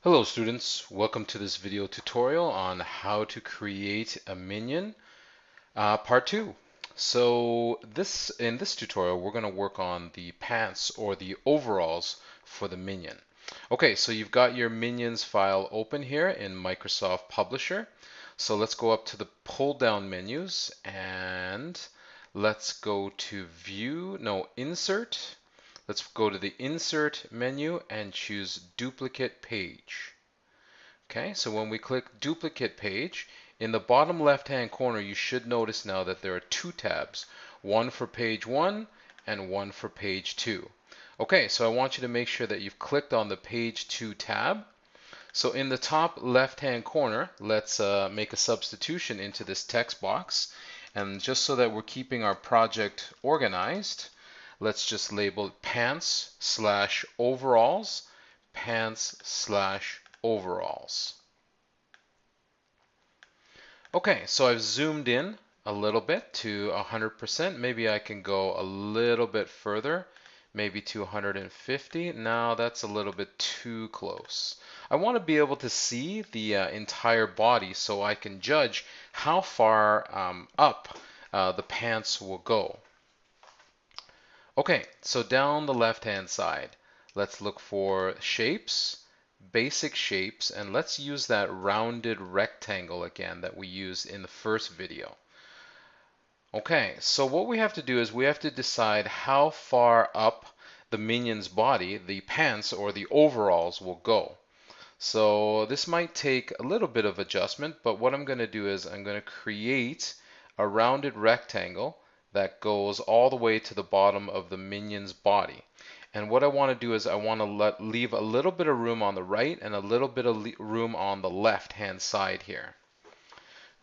Hello students, welcome to this video tutorial on how to create a minion, part 2. So in this tutorial we're going to work on the pants or the overalls for the minion. Okay, so you've got your minions file open here in Microsoft Publisher. So let's go up to the pull down menus and let's go to insert. Let's go to the insert menu and choose duplicate page. Okay, so when we click duplicate page, in the bottom left hand corner you should notice now that there are two tabs, one for page 1 and one for page 2. Okay, so I want you to make sure that you've clicked on the page 2 tab. So in the top left hand corner, let's make a substitution into this text box, and just so that we're keeping our project organized, let's just label pants slash overalls, pants slash overalls. Okay, so I've zoomed in a little bit to 100%. Maybe I can go a little bit further, maybe to 150. Now that's a little bit too close. I want to be able to see the entire body so I can judge how far up the pants will go. Okay, so down the left-hand side, let's look for shapes, basic shapes, and let's use that rounded rectangle again that we used in the first video. Okay, so what we have to do is we have to decide how far up the minion's body, the pants or the overalls will go. So this might take a little bit of adjustment, but what I'm going to do is I'm going to create a rounded rectangle that goes all the way to the bottom of the minion's body. And what I want to do is I want to leave a little bit of room on the right and a little bit of room on the left hand side here.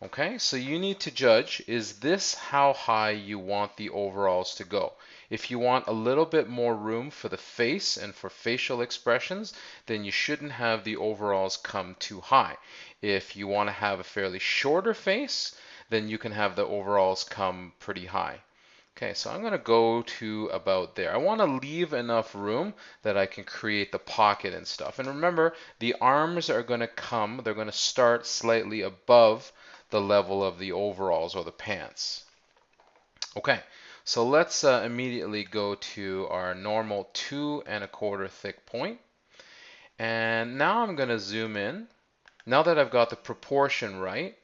Okay, so you need to judge, is this how high you want the overalls to go? If you want a little bit more room for the face and for facial expressions, then you shouldn't have the overalls come too high. If you want to have a fairly shorter face, then you can have the overalls come pretty high. Okay, so I'm going to go to about there. I want to leave enough room that I can create the pocket and stuff. And remember, the arms are going to come, they're going to start slightly above the level of the overalls or the pants. Okay, so let's immediately go to our normal 2 1/4 thick point. And now I'm going to zoom in. Now that I've got the proportion right,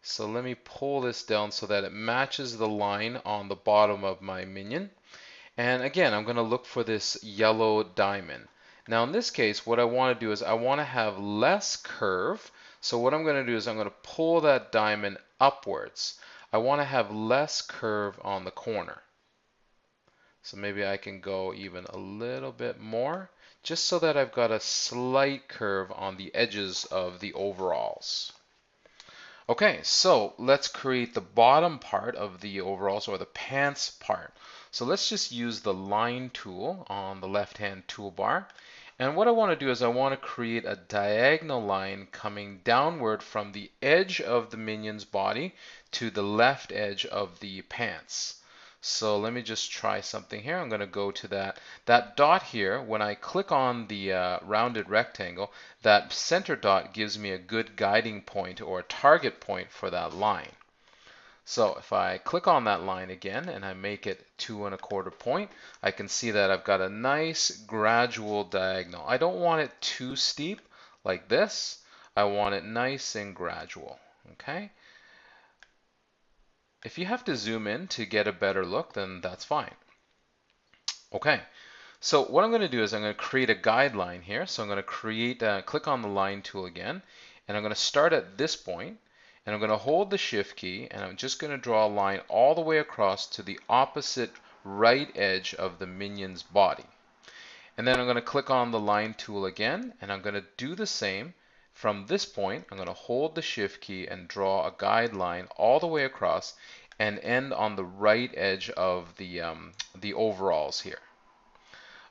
so let me pull this down so that it matches the line on the bottom of my minion. And again, I'm going to look for this yellow diamond. Now in this case, what I want to do is I want to have less curve. So what I'm going to do is I'm going to pull that diamond upwards. I want to have less curve on the corner. So maybe I can go even a little bit more, just so that I've got a slight curve on the edges of the overalls. Okay, so let's create the bottom part of the overalls or the pants part. So let's just use the line tool on the left-hand toolbar. And what I want to do is I want to create a diagonal line coming downward from the edge of the minion's body to the left edge of the pants. So let me just try something here. I'm going to go to that dot here. When I click on the rounded rectangle, that center dot gives me a good guiding point or a target point for that line. So if I click on that line again and I make it 2 1/4 point, I can see that I've got a nice gradual diagonal. I don't want it too steep like this. I want it nice and gradual. Okay. If you have to zoom in to get a better look, then that's fine. Okay, so what I'm going to do is I'm going to create a guideline here. So I'm going to click on the line tool again, and I'm going to start at this point, and I'm going to hold the shift key, and I'm just going to draw a line all the way across to the opposite right edge of the minion's body. And then I'm going to click on the line tool again, and I'm going to do the same. From this point, I'm going to hold the shift key and draw a guideline all the way across and end on the right edge of the overalls here.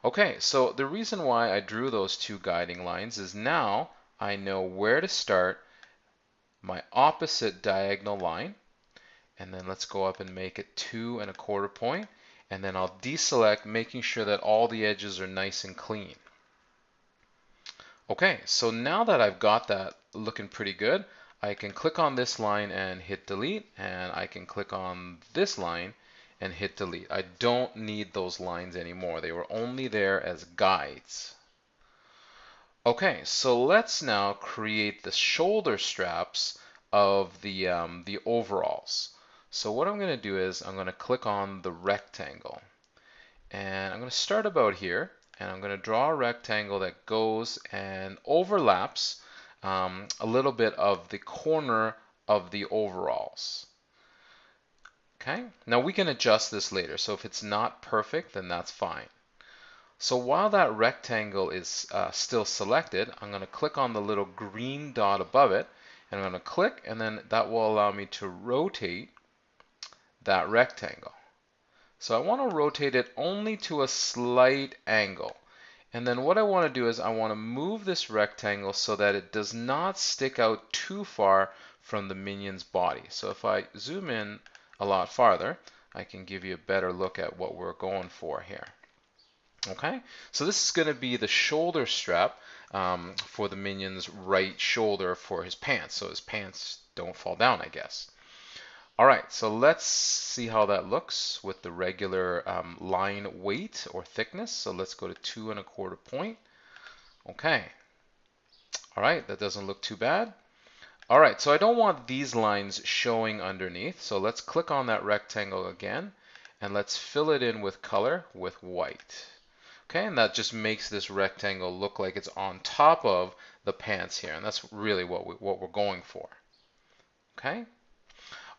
Okay, so the reason why I drew those two guiding lines is now I know where to start my opposite diagonal line. And then let's go up and make it 2 1/4 point. And then I'll deselect, making sure that all the edges are nice and clean. Okay, so now that I've got that looking pretty good, I can click on this line and hit delete, and I can click on this line and hit delete. I don't need those lines anymore. They were only there as guides. Okay, so let's now create the shoulder straps of the overalls. So what I'm going to do is I'm going to click on the rectangle, and I'm going to start about here, and I'm going to draw a rectangle that goes and overlaps a little bit of the corner of the overalls. Okay, now we can adjust this later, so if it's not perfect, then that's fine. So while that rectangle is still selected, I'm going to click on the little green dot above it, and I'm going to click, and then that will allow me to rotate that rectangle. So I want to rotate it only to a slight angle. And then what I want to do is I want to move this rectangle so that it does not stick out too far from the minion's body. So if I zoom in a lot farther, I can give you a better look at what we're going for here. Okay, so this is going to be the shoulder strap for the minion's right shoulder for his pants, so his pants don't fall down, I guess. All right, so let's see how that looks with the regular line weight or thickness. So let's go to 2¼ point. Okay, all right, that doesn't look too bad. All right, so I don't want these lines showing underneath, so let's click on that rectangle again, and let's fill it in with color with white. Okay, and that just makes this rectangle look like it's on top of the pants here, and that's really what we're going for. Okay,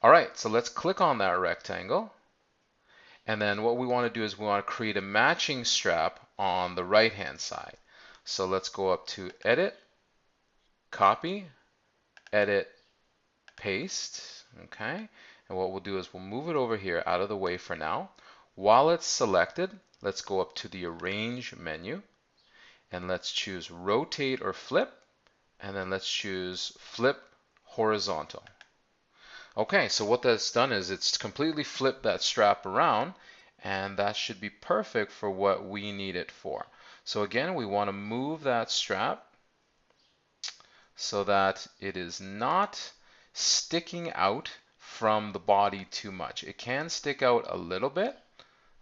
all right, so let's click on that rectangle, and then what we want to do is we want to create a matching strap on the right-hand side. So let's go up to Edit, Copy, Edit, Paste. Okay, and what we'll do is we'll move it over here out of the way for now. While it's selected, let's go up to the Arrange menu, and let's choose Rotate or Flip, and then let's choose Flip Horizontal. Okay, so what that's done is it's completely flipped that strap around, and that should be perfect for what we need it for. So again, we want to move that strap so that it is not sticking out from the body too much. It can stick out a little bit.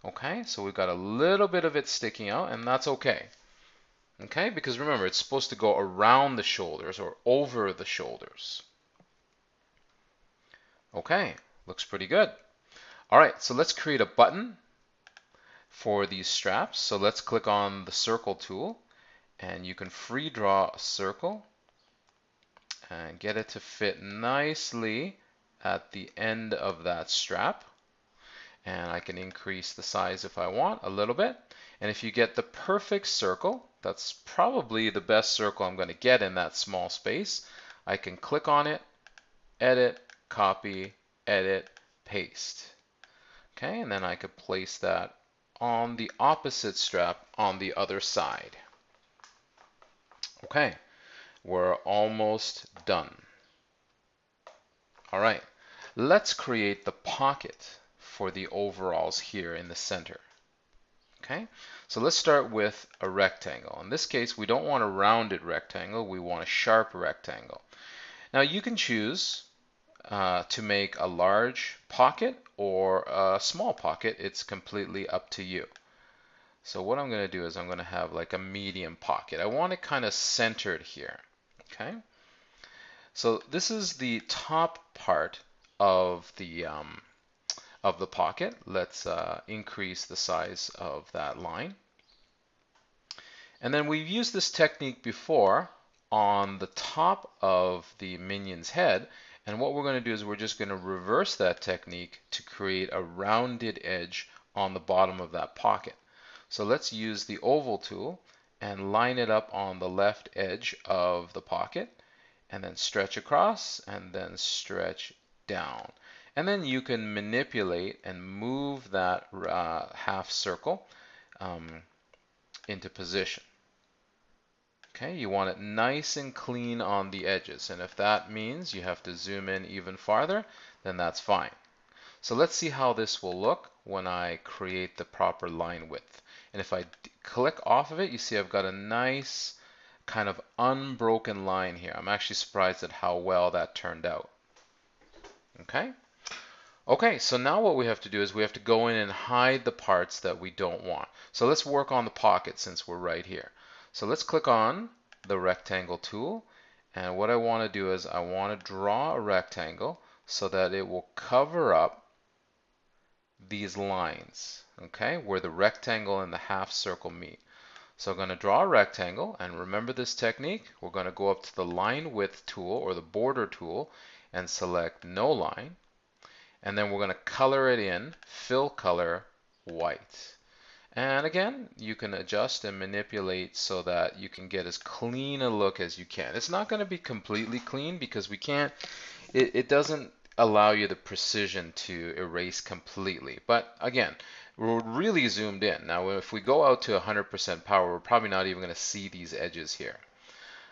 Okay, so we've got a little bit of it sticking out, and that's okay. Okay, because remember, it's supposed to go around the shoulders or over the shoulders. Okay, looks pretty good. All right, so let's create a button for these straps. So let's click on the circle tool, and you can free draw a circle and get it to fit nicely at the end of that strap. And I can increase the size if I want a little bit. And if you get the perfect circle, that's probably the best circle I'm going to get in that small space, I can click on it, edit, copy, edit, paste. Okay, and then I could place that on the opposite strap on the other side. Okay, we're almost done. All right, let's create the pocket for the overalls here in the center. Okay, so let's start with a rectangle. In this case, we don't want a rounded rectangle, we want a sharp rectangle. Now you can choose to make a large pocket or a small pocket. It's completely up to you. So what I'm going to do is I'm going to have like a medium pocket. I want it kind of centered here. Okay. So this is the top part of the pocket. Let's increase the size of that line. And then we've used this technique before on the top of the minion's head. And what we're going to do is we're just going to reverse that technique to create a rounded edge on the bottom of that pocket. So let's use the oval tool and line it up on the left edge of the pocket, and then stretch across and then stretch down. And then you can manipulate and move that half circle into position. Okay, you want it nice and clean on the edges, and if that means you have to zoom in even farther, then that's fine. So let's see how this will look when I create the proper line width. And if I click off of it, you see I've got a nice kind of unbroken line here. I'm actually surprised at how well that turned out. Okay? Okay, so now what we have to do is we have to go in and hide the parts that we don't want. So let's work on the pocket since we're right here. So let's click on the rectangle tool, and what I want to do is I want to draw a rectangle so that it will cover up these lines, okay, where the rectangle and the half circle meet. So I'm going to draw a rectangle, and remember this technique. We're going to go up to the line width tool or the border tool and select no line. And then we're going to color it in, fill color white. And again, you can adjust and manipulate so that you can get as clean a look as you can. It's not going to be completely clean because we can't, it doesn't allow you the precision to erase completely. But again, we're really zoomed in. Now, if we go out to 100% power, we're probably not even going to see these edges here.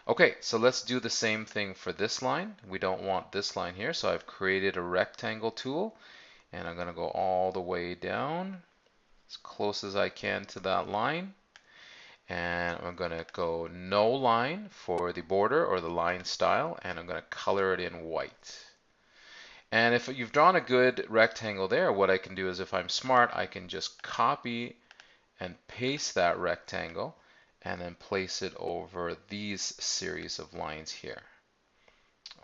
Okay, so let's do the same thing for this line. We don't want this line here, so I've created a rectangle tool, and I'm going to go all the way down as close as I can to that line. And I'm going to go no line for the border or the line style, and I'm going to color it in white. And if you've drawn a good rectangle there, what I can do is if I'm smart, I can just copy and paste that rectangle and then place it over these series of lines here.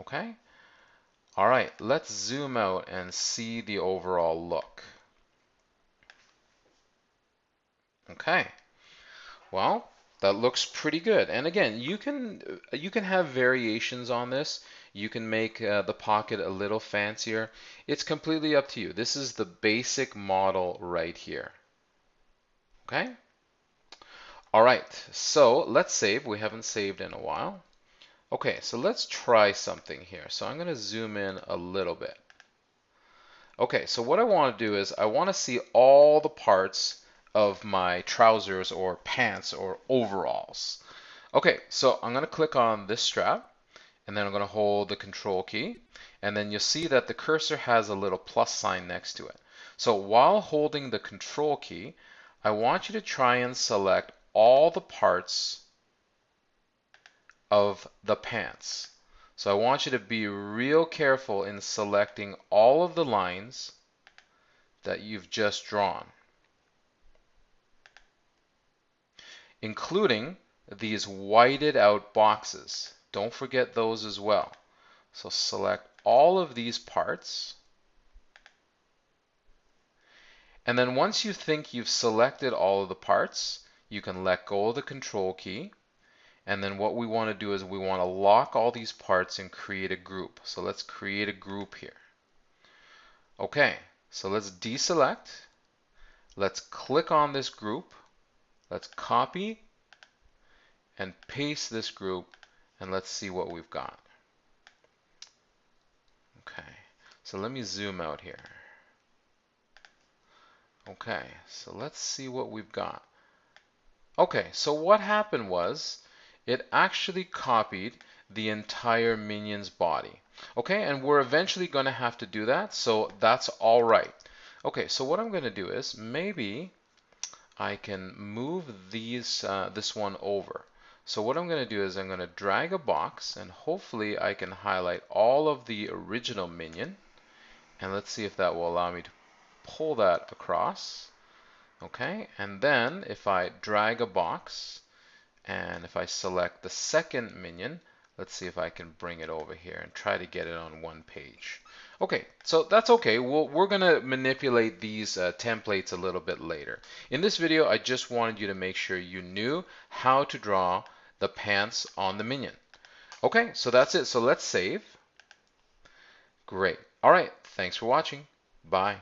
Okay? All right, let's zoom out and see the overall look. Okay. Well, that looks pretty good. And again, you can have variations on this. You can make the pocket a little fancier. It's completely up to you. This is the basic model right here. Okay? All right, so let's save. We haven't saved in a while. Okay, so let's try something here. So I'm going to zoom in a little bit. Okay, so what I want to do is I want to see all the parts of my trousers or pants or overalls. Okay, so I'm going to click on this strap, and then I'm going to hold the control key, and then you'll see that the cursor has a little plus sign next to it. So while holding the control key, I want you to try and select all the parts of the pants. So I want you to be real careful in selecting all of the lines that you've just drawn, including these whited out boxes. Don't forget those as well. So select all of these parts. And then once you think you've selected all of the parts, you can let go of the control key. And then what we want to do is we want to lock all these parts and create a group. So let's create a group here. Okay, so let's deselect. Let's click on this group. Let's copy and paste this group, and let's see what we've got. Okay, so let me zoom out here. Okay, so let's see what we've got. Okay, so what happened was it actually copied the entire Minion's body. Okay, and we're eventually going to have to do that, so that's all right. Okay, so what I'm going to do is maybe I can move this one over. So what I'm going to do is I'm going to drag a box, and hopefully I can highlight all of the original Minion. And let's see if that will allow me to pull that across. Okay, and then if I drag a box, and if I select the second Minion, let's see if I can bring it over here and try to get it on one page. Okay, so that's okay. We're going to manipulate these templates a little bit later. In this video, I just wanted you to make sure you knew how to draw the pants on the Minion. Okay, so that's it. So let's save. Great. All right, thanks for watching. Bye.